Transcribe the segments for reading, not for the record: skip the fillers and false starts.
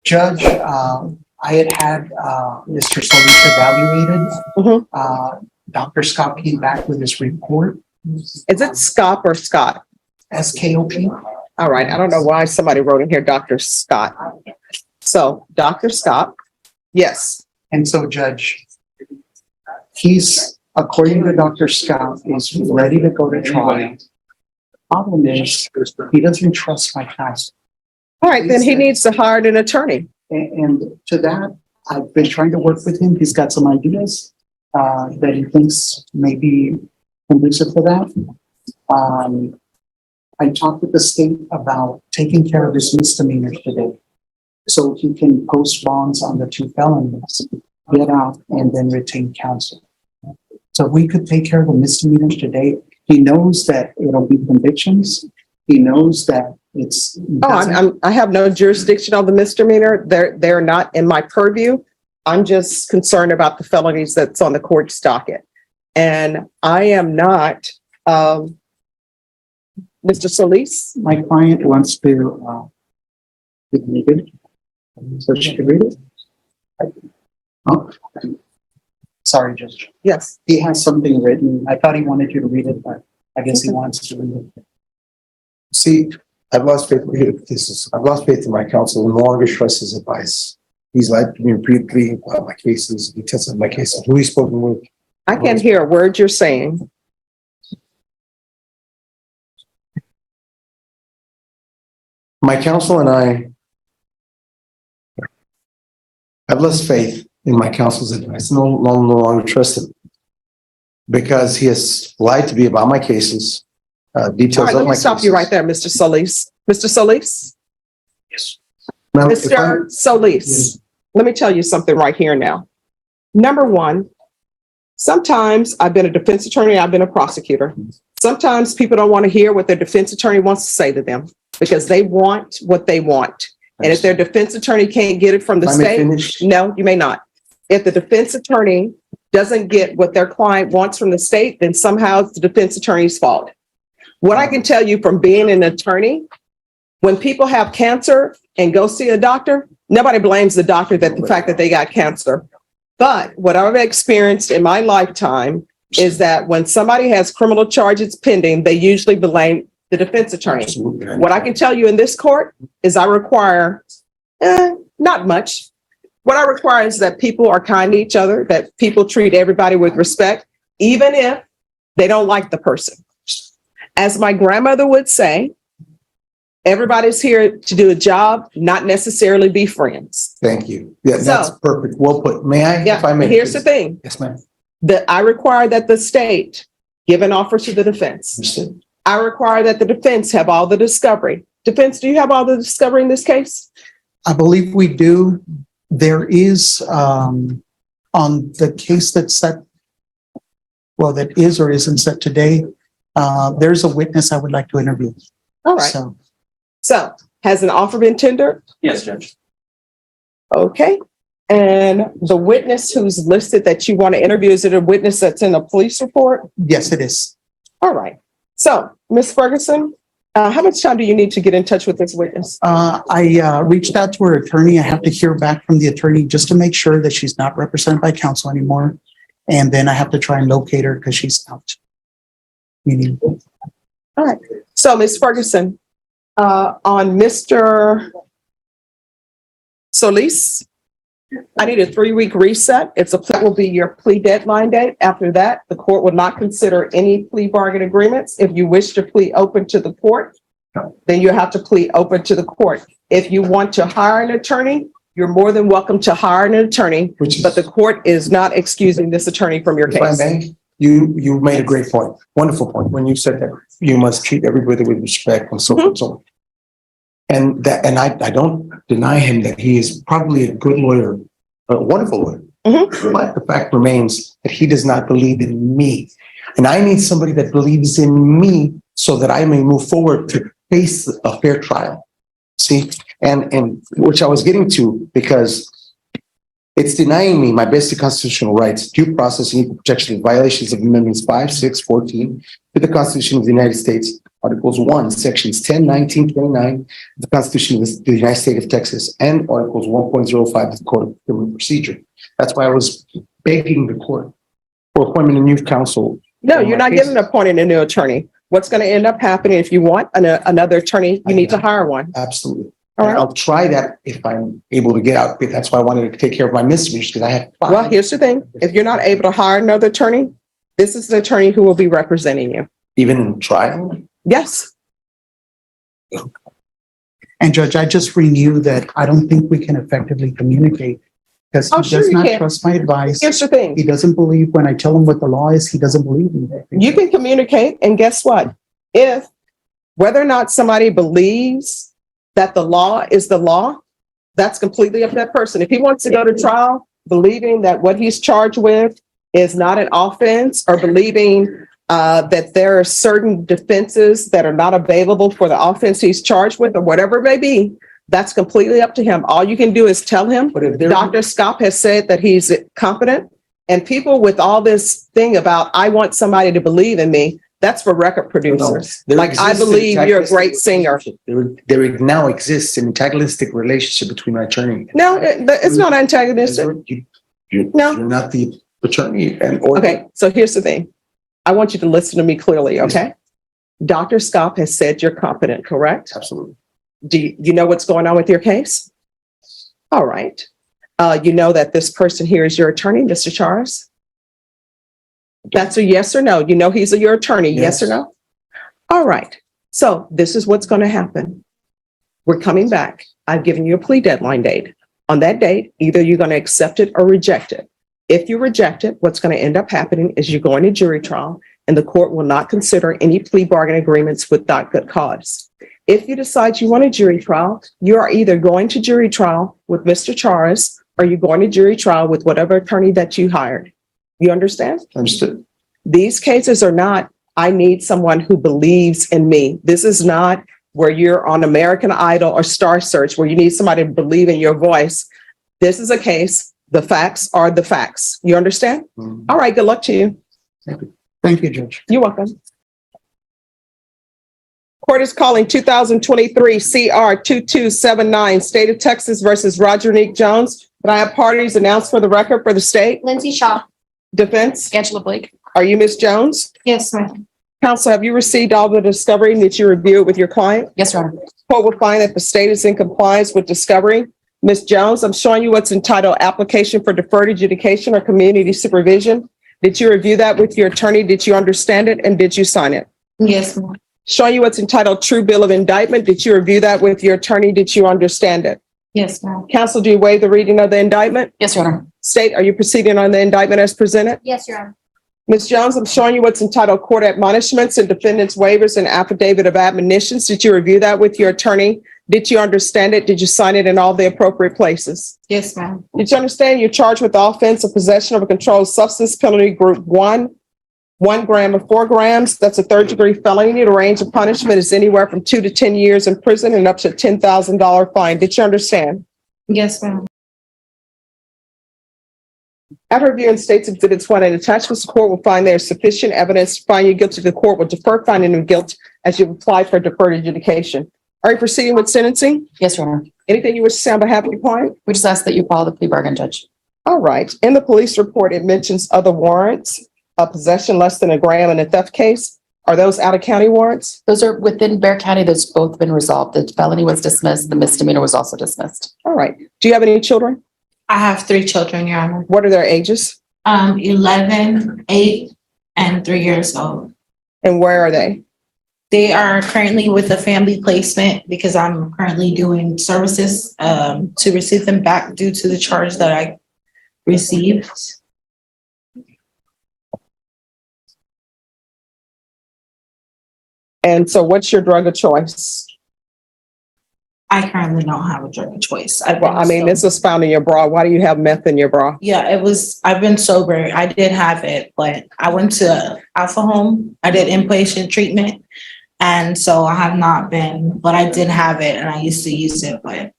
Judge, I had Mr. Solis evaluated. Dr. Scott came back with his report. Is it Scott or Scott? SKOP. All right. I don't know why somebody wrote in here, Dr. Scott. So Dr. Scott, yes. And so, Judge, he's, according to Dr. Scott, is ready to go to trial. Problem is, he doesn't trust my counsel. All right, then he needs to hire an attorney. And to that, I've been trying to work with him. He's got some ideas that he thinks may be conducive for that. I talked with the state about taking care of his misdemeanors today, so he can post bonds on the 2 felonies, get out, and then retain counsel. So we could take care of the misdemeanors today. He knows that it'll be convictions. He knows that it's. I have no jurisdiction on the misdemeanor. They're not in my purview. I'm just concerned about the felonies that's on the court's docket. And I am not, Mr. Solis. My client wants to read it, so she can read it. Oh, sorry, Judge. Yes. He has something written. I thought he wanted you to read it, but I guess he wants to read it. See, I've lost faith. I've lost faith in my counsel. No longer trust his advice. He's lied to me repeatedly about my cases. He tested my cases. Who he's spoken with. I can't hear a word you're saying. My counsel and I've lost faith in my counsel's advice. No longer trust him because he has lied to me about my cases. Details All right, of let my me stop cases. you right there, Mr. Solis. Mr. Solis? Yes. Ma'am, if I'm- Mr. Solis, let me tell you something right here now. Number one, sometimes I've been a defense attorney, I've been a prosecutor. Sometimes people don't want to hear what their defense attorney wants to say to them because they want what they want. And if their defense attorney can't get it from the If I may state, finish? no, you may not. If the defense attorney doesn't get what their client wants from the state, then somehow it's the defense attorney's fault. What I can tell you from being an attorney, when people have cancer and go see a doctor, nobody blames the doctor that the fact that they got cancer. But what I've experienced in my lifetime is that when somebody has criminal charges pending, they usually blame the defense attorney. Absolutely. What I can tell you in this court is I require, not much. What I require is that people are kind to each other, that people treat everybody with respect, even if they don't like the person. As my grandmother would say, everybody's here to do a job, not necessarily be friends. Thank you. Yeah, that's So- perfect. Well put. May I? If I Yeah, may. here's the please? thing, Yes, ma'am. that I require that the state give an offer to the defense. Understood. I require that the defense have all the discovery. Defense, do you have all the discovery in this case? I believe we do. There is, on the case that's set, well, that is or isn't set today, there's a witness I would like to interview. All right. So has an offer been tendered? Yes, Judge. Okay. And the witness who's listed that you want to interview, is it a witness that's in a police report? Yes, it is. All right. So, Ms. Ferguson, how much time do you need to get in touch with this witness? I reached out to her attorney. I have to hear back from the attorney just to make sure that she's not represented by counsel anymore. And then I have to try and locate her because she's out. Meaning, All right. So, Ms. Ferguson, on Mr. Solis, I need a 3-week reset. It will be your plea deadline date. After that, the court will not consider any plea bargain agreements. If you wish to plea open to the court, then you have to plea open to the court. If you want to hire an attorney, you're more than welcome to hire an attorney, but the court is not excusing this attorney from your If I case. may, you made a great point, wonderful point, when you said that you must treat everybody with respect and so forth and so on. And I don't deny him that he is probably a good lawyer, a wonderful lawyer. But the fact remains that he does not believe in me. And I need somebody that believes in me so that I may move forward to face a fair trial. See, and which I was getting to, because it's denying me my basic constitutional rights, due process and equal protection, violations of amendments 5, 6, 14 to the Constitution of the United States, Articles 1, Sections 10, 19, 29 of the Constitution of the United States of Texas, and Articles 1.05 of the Code of Criminal Procedure. That's why I was begging the court for appointment of youth counsel. No, you're not getting appointed a new attorney. What's going to end up happening if you want another attorney, you need to hire one. Absolutely. All And right. I'll try that if I'm able to get out. That's why I wanted to take care of my misdemeanors, because I have five. Well, here's the thing. If you're not able to hire another attorney, this is the attorney who will be representing you. Even in trial. Yes. And Judge, I just renew that I don't think we can effectively communicate because Oh, he sure does you not can. trust my advice. Here's the thing. He doesn't believe when I tell him what the law is, he doesn't believe me. You can communicate, and guess what? If whether or not somebody believes that the law is the law, that's completely up to that person. If he wants to go to trial believing that what he's charged with is not an offense, or believing that there are certain defenses that are not available for the offense he's charged with, or whatever it may be, that's completely up to him. All you can do is tell him, But if there, Dr. Scott has said that he's competent, and people with all this thing about, I want somebody to believe in me, that's for record producers. there Like, I exists an believe you're a antagonistic great singer. relationship. There now exists an antagonistic relationship between my attorney. No, it's not antagonistic. You're No. not the attorney, and or Okay, so here's the thing. I want you to listen to me clearly, okay? Dr. Scott has said you're competent, correct? Absolutely. Do you know what's going on with your case? All right. You know that this person here is your attorney, Mr. Charles? That's a yes or no. You know he's your attorney, yes or no? All right. So this is what's going to happen. We're coming back. I've given you a plea deadline date. On that date, either you're going to accept it or reject it. If you reject it, what's going to end up happening is you're going to jury trial, and the court will not consider any plea bargain agreements without good cause. If you decide you want a jury trial, you are either going to jury trial with Mr. Charles, or you're going to jury trial with whatever attorney that you hired. You understand? Understood. These cases are not, I need someone who believes in me. This is not where you're on American Idol or Star Search, where you need somebody to believe in your voice. This is a case, the facts are the facts. You understand? Mhm. All right, good luck to you. Thank you, Judge. You're welcome. Court is calling 2023 CR 2279, State of Texas versus Roger Nick Jones. Can I have parties announced for the record for the state? Lindsay Shaw, Defense? Angela Blake. Are you Ms. Jones? Yes, ma'am. Counsel, have you received all the discovery? Did you review it with your client? Yes, Your Honor. Court will find that the state is in compliance with discovery. Ms. Jones, I'm showing you what's entitled Application for Deferred Adjudication or Community Supervision. Did you review that with your attorney? Did you understand it? And did you sign it? Yes, ma'am. Showing you what's entitled True Bill of Indictment. Did you review that with your attorney? Did you understand it? Yes, ma'am. Counsel, do you waive the reading of the indictment? Yes, Your Honor. State, are you proceeding on the indictment as presented? Yes, Your Honor. Ms. Jones, I'm showing you what's entitled Court Admonishments and Defendants Waivers and Affidavit of Admonitions. Did you review that with your attorney? Did you understand it? Did you sign it in all the appropriate places? Yes, ma'am. Did you understand you're charged with the offense of possession of a controlled substance, penalty group 1 gram or 4 grams? That's a third-degree felony. The range of punishment is anywhere from 2 to 10 years in prison and up to a $10,000 fine. Did you understand? Yes, ma'am. After reviewing State's Exhibits 1 and attachments, the court will find there is sufficient evidence to find you guilty. The court will defer finding of guilt as you apply for deferred adjudication. Are you proceeding with sentencing? Yes, Your Honor. Anything you wish to say on behalf of your client? We just ask that you follow the plea bargain, Judge. All right. In the police report, it mentions other warrants, a possession less than a gram in a theft case. Are those out-of-county warrants? Those are within Bear County. Those both been resolved. The felony was dismissed. The misdemeanor was also dismissed. All right. Do you have any children? I have 3 children, Your Honor. What are their ages? 11, 8, and 3 years old. And where are they? They are currently with a family placement because I'm currently doing services to receive them back due to the charge that I received. And so what's your drug of choice? I currently don't have a drug of choice. Well, I mean, this was found in your bra. Why do you have meth in your bra? Yeah, I've been sober. I did have it, but I went to Alpha Home. I did inpatient treatment. And so I have not been, but I did have it and I used to use it, but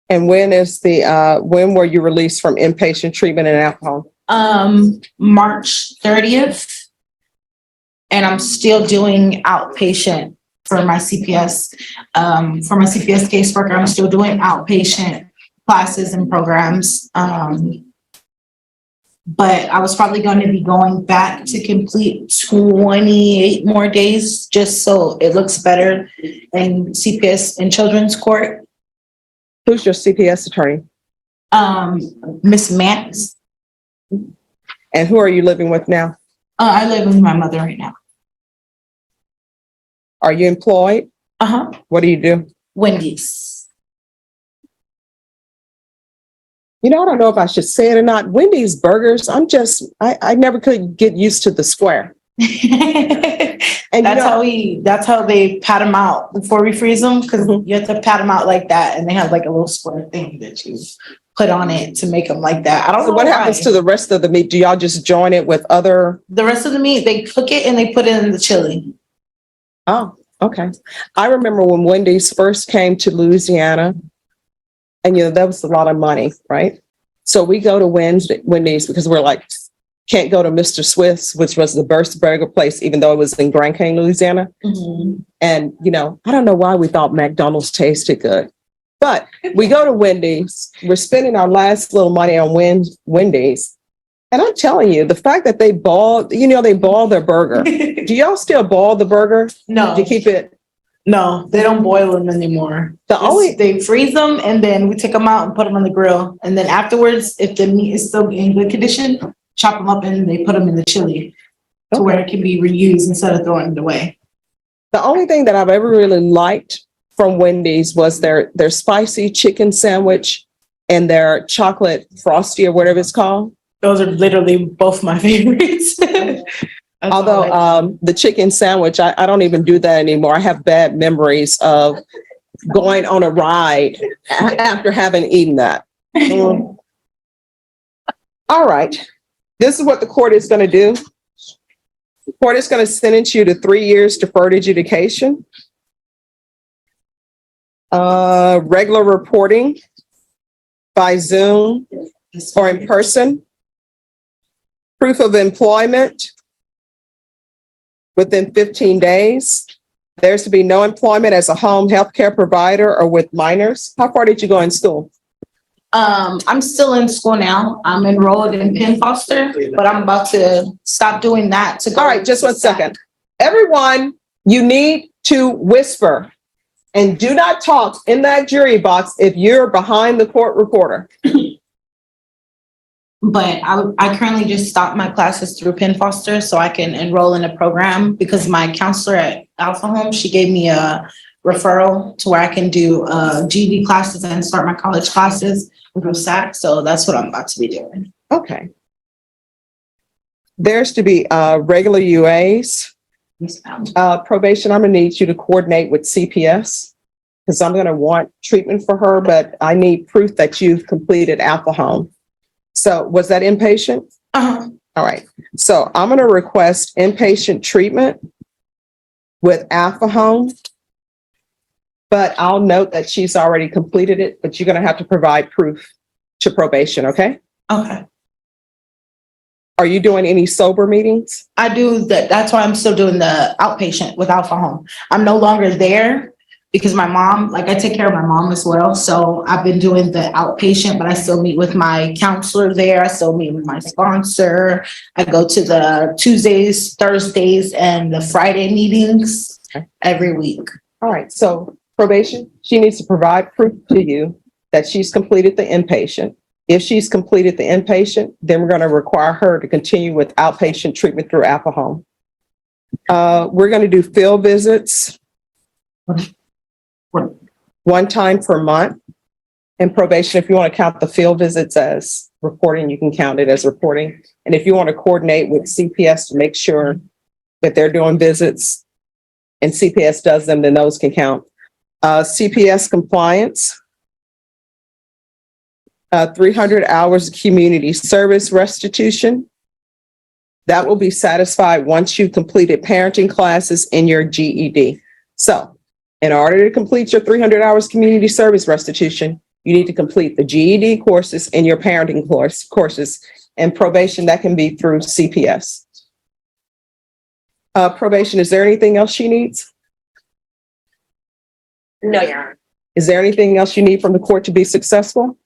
And when were you released from inpatient treatment and alcohol? March 30th. And I'm still doing outpatient for my CPS. For my CPS caseworker, I'm still doing outpatient classes and programs. But I was probably going to be going back to complete 28 more days just so it looks better in CPS in children's court. Who's your CPS attorney? Miss Mance. And who are you living with now? I live with my mother right now. Are you employed? What do you do? Wendy's. You know, I don't know if I should say it or not. Wendy's burgers, I never could get used to the square. And That's how they pat them out before we freeze them, because you have to pat them out like that, and they have like a little square thing that you put on it to make them like that. I don't know what happens to the rest of the meat? Do y'all just join it with other? The rest of the meat, they cook it and they put it in the chili. Oh, okay. I remember when Wendy's first came to Louisiana, and that was a lot of money, right? So we go to Wendy's because we're like, can't go to Mr. Swift's, which was the best burger place, even though it was in Grand Cane, Louisiana. Mm-hmm. And, I don't know why we thought McDonald's tasted good, but we go to Wendy's, we're spending our last little money on Wendy's. And I'm telling you, the fact that they boil their burger. Do y'all still boil the burger? No. Do you keep it? No, they don't boil them anymore. They freeze them and then we take them out and put them on the grill. And then afterwards, if the meat is still in good condition, chop them up and they put them in the chili to where it can be reused instead of throwing it away. The only thing that I've ever really liked from Wendy's was their spicy chicken sandwich and their chocolate frosty or whatever it's called. Those are literally both my favorites. Although the chicken sandwich, I don't even do that anymore. I have bad memories of going on a ride after having eaten that. All right. This is what the court is going to do. The court is going to sentence you to 3 years deferred adjudication, regular reporting by Zoom or in person, proof of employment within 15 days. There's to be no employment as a home health care provider or with minors. How far did you go in school? I'm still in school now. I'm enrolled in Penn Foster, but I'm about to stop doing that to go. All right, just 1 second. Everyone, you need to whisper and do not talk in that jury box if you're behind the court reporter. But I currently just stopped my classes through Penn Foster so I can enroll in a program because my counselor at Alpha Home, she gave me a referral to where I can do GED classes and start my college classes through SAC. So that's what I'm about to be doing. Okay. There's to be regular UAs. Yes, ma'am. Probation, I'm gonna need you to coordinate with CPS because I'm gonna want treatment for her, but I need proof that you've completed Alpha Home. So was that inpatient? Uh-huh. All right. So I'm going to request inpatient treatment with Alpha Home, but I'll note that she's already completed it, but you're going to have to provide proof to probation. Okay. Okay. Are you doing any sober meetings? I do that. That's why I'm still doing the outpatient with Alpha Home. I'm no longer there because my mom, I take care of my mom as well. So I've been doing the outpatient, but I still meet with my counselor there. I still meet with my sponsor. I go to the Tuesdays, Thursdays, and the Friday meetings every week. All right. So probation, she needs to provide proof to you that she's completed the inpatient. If she's completed the inpatient, then we're going to require her to continue with outpatient treatment through Alpha Home. We're going to do field visits 1 time per month. And probation, if you want to count the field visits as reporting, you can count it as reporting. And if you want to coordinate with CPS to make sure that they're doing visits and CPS does them, then those can count. CPS compliance, 300 hours of community service restitution. That will be satisfied once you've completed parenting classes in your GED. So in order to complete your 300 hours community service restitution, you need to complete the GED courses and your parenting courses, and probation that can be through CPS. Probation, is there anything else she needs? No, Your Honor. Is there anything else you need from the court to be successful?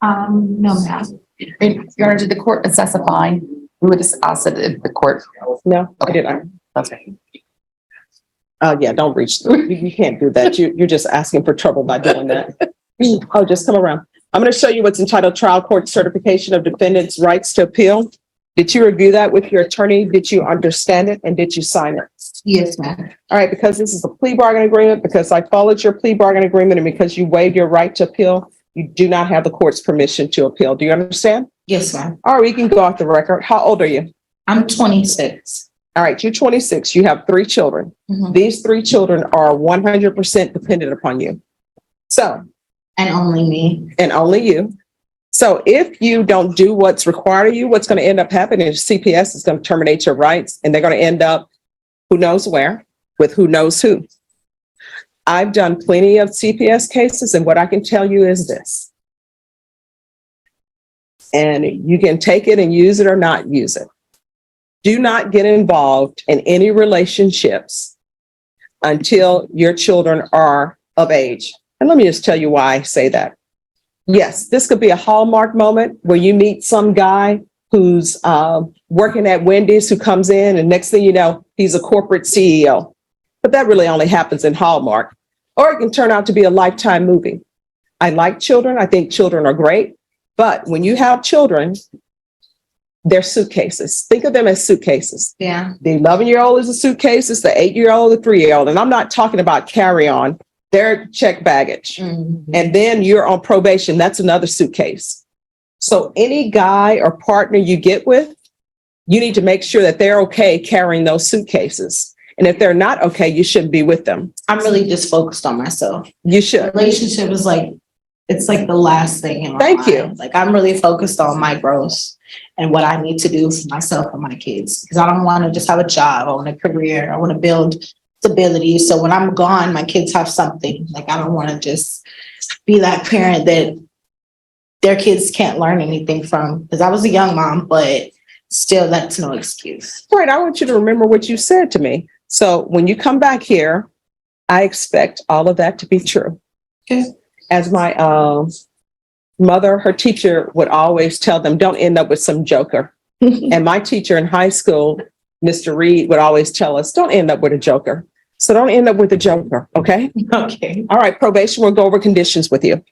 No, ma'am. Your Honor, did the court assess a fine? We would just ask that if the court. No, I didn't. Okay. Yeah, don't reach through. You can't do that. You're just asking for trouble by doing that. Oh, just come around. I'm going to show you what's entitled Trial Court Certification of Defendants' Rights to Appeal. Did you review that with your attorney? Did you understand it? And did you sign it? Yes, ma'am. All right, because this is a plea bargain agreement, because I followed your plea bargain agreement, and because you waived your right to appeal, you do not have the court's permission to appeal. Do you understand? Yes, ma'am. All right, we can go off the record. How old are you? I'm 26. All right, you're 26. You have 3 children. Mhm. These 3 children are 100% dependent upon you. So, And only me. and only you. So if you don't do what's required of you, what's going to end up happening is CPS is going to terminate your rights, and they're going to end up who knows where with who knows who. I've done plenty of CPS cases, and what I can tell you is this. And you can take it and use it or not use it. Do not get involved in any relationships until your children are of age. And let me just tell you why I say that. Yes, this could be a hallmark moment where you meet some guy who's working at Wendy's who comes in, and next thing you know, he's a corporate CEO. But that really only happens in Hallmark. Or it can turn out to be a Lifetime movie. I like children. I think children are great. But when you have children, they're suitcases. Think of them as suitcases. Yeah. The 11-year-old is a suitcase. It's the 8-year-old, the 3-year-old. And I'm not talking about carry-on. They're checked baggage. Mhm. And then you're on probation. That's another suitcase. So any guy or partner you get with, you need to make sure that they're okay carrying those suitcases. And if they're not okay, you shouldn't be with them. I'm really just focused on myself. You should. Relationship is like, it's like the last thing in my Thank you. life. Like, I'm really focused on my growth and what I need to do for myself and my kids. Because I don't want to just have a job. I want a career. I want to build stability. So when I'm gone, my kids have something. Like, I don't want to just be that parent that their kids can't learn anything from. Because I was a young mom, but still, that's no excuse. Right. I want you to remember what you said to me. So when you come back here, I expect all of that to be true. Okay. As my mother, her teacher would always tell them, don't end up with some joker. And my teacher in high school, Mr. Reed, would always tell us, don't end up with a joker. So don't end up with a joker. Okay. Okay. All right. Probation will go over conditions with you.